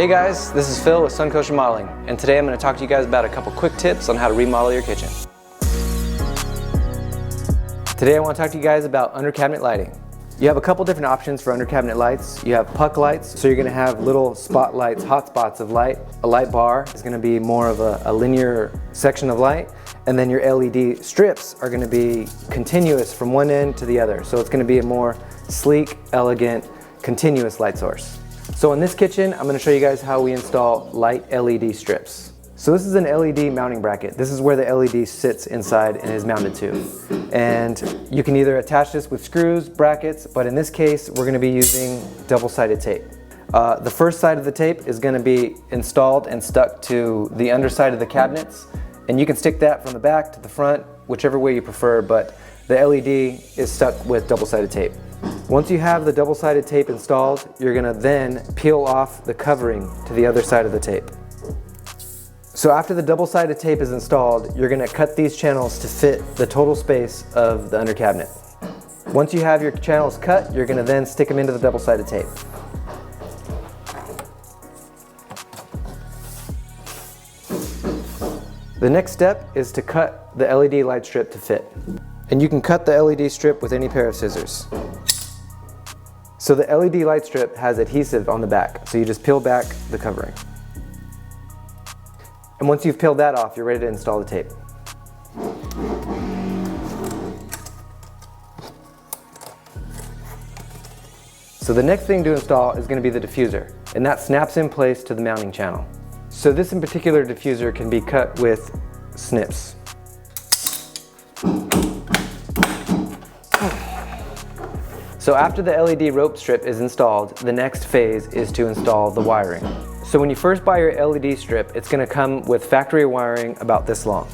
Hey guys, this is Phil with Suncoast Remodeling, and today I'm going to talk to you guys about a couple quick tips on how to remodel your kitchen. Today I want to talk to you guys about under cabinet lighting. You have a couple different options for under cabinet lights. You have puck lights, so you're going to have little spotlights, hot spots of light. A light bar is going to be more of a linear section of light, and then your LED strips are going to be continuous from one end to the other. So it's going to be a more sleek, elegant, continuous light source. So in this kitchen, I'm going to show you guys how we install light LED strips. So this is an LED mounting bracket. This is where the LED sits inside and is mounted to. And you can either attach this with screws, brackets, but in this case, we're going to be using double-sided tape. The first side of the tape is going to be installed and stuck to the underside of the cabinets. And you can stick that from the back to the front, whichever way you prefer, but the LED is stuck with double-sided tape. Once you have the double-sided tape installed, you're going to then peel off the covering to the other side of the tape. So after the double-sided tape is installed, you're going to cut these channels to fit the total space of the under cabinet. Once you have your channels cut, you're going to then stick them into the double-sided tape. The next step is to cut the LED light strip to fit. And you can cut the LED strip with any pair of scissors. So the LED light strip has adhesive on the back, so you just peel back the covering. And once you've peeled that off, you're ready to install the tape. So the next thing to install is going to be the diffuser, and that snaps in place to the mounting channel. So this in particular diffuser can be cut with snips. So after the LED rope strip is installed, the next phase is to install the wiring. So when you first buy your LED strip, it's going to come with factory wiring about this long.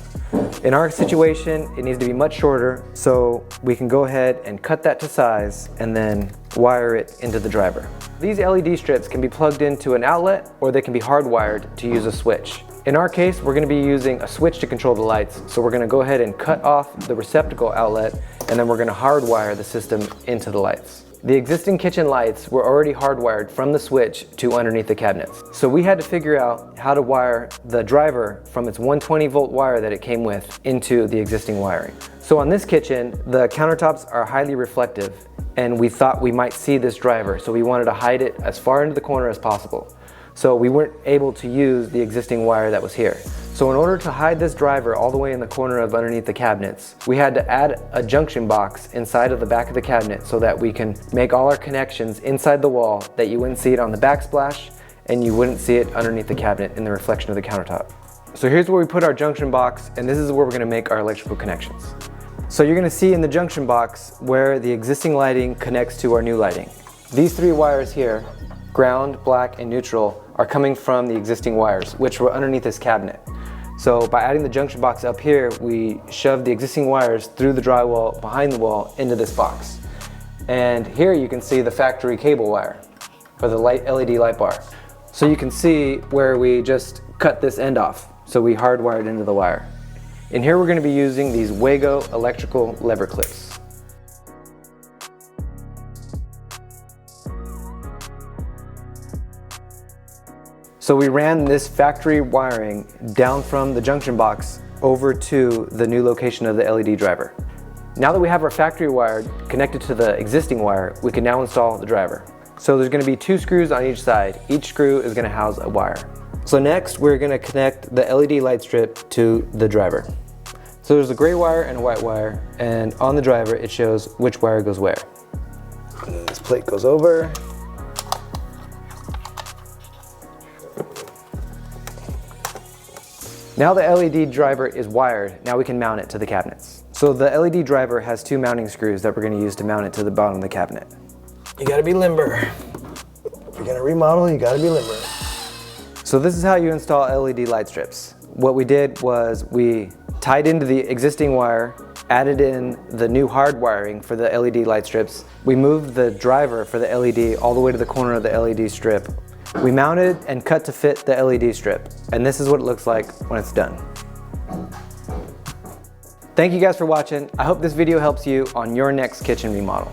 In our situation, it needs to be much shorter, so we can go ahead and cut that to size and then wire it into the driver. These LED strips can be plugged into an outlet, or they can be hardwired to use a switch. In our case, we're going to be using a switch to control the lights, so we're going to go ahead and cut off the receptacle outlet, and then we're going to hardwire the system into the lights. The existing kitchen lights were already hardwired from the switch to underneath the cabinets. So we had to figure out how to wire the driver from its 120 volt wire that it came with into the existing wiring. So on this kitchen, the countertops are highly reflective, and we thought we might see this driver, so we wanted to hide it as far into the corner as possible. So we weren't able to use the existing wire that was here. So in order to hide this driver all the way in the corner of underneath the cabinets, we had to add a junction box inside of the back of the cabinet so that we can make all our connections inside the wall that you wouldn't see it on the backsplash and you wouldn't see it underneath the cabinet in the reflection of the countertop. So here's where we put our junction box, and this is where we're going to make our electrical connections. So you're going to see in the junction box where the existing lighting connects to our new lighting. These three wires here, ground, black, and neutral, are coming from the existing wires, which were underneath this cabinet. So by adding the junction box up here, we shoved the existing wires through the drywall behind the wall into this box. And here you can see the factory cable wire for the LED light bar. So you can see where we just cut this end off. So we hardwired into the wire. In here we're going to be using these Wago electrical lever clips. So we ran this factory wiring down from the junction box over to the new location of the LED driver. Now that we have our factory wire connected to the existing wire, we can now install the driver. So there's going to be 2 screws on each side. Each screw is going to house a wire. So next we're going to connect the LED light strip to the driver. So there's a gray wire and a white wire, and on the driver it shows which wire goes where. And then this plate goes over. Now the LED driver is wired, now we can mount it to the cabinets. So the LED driver has 2 mounting screws that we're going to use to mount it to the bottom of the cabinet. You gotta be limber. If you're gonna remodel, you gotta be limber. So this is how you install LED light strips. What we did was we tied into the existing wire, added in the new hard wiring for the LED light strips. We moved the driver for the LED all the way to the corner of the LED strip. We mounted and cut to fit the LED strip, and this is what it looks like when it's done. Thank you guys for watching. I hope this video helps you on your next kitchen remodel.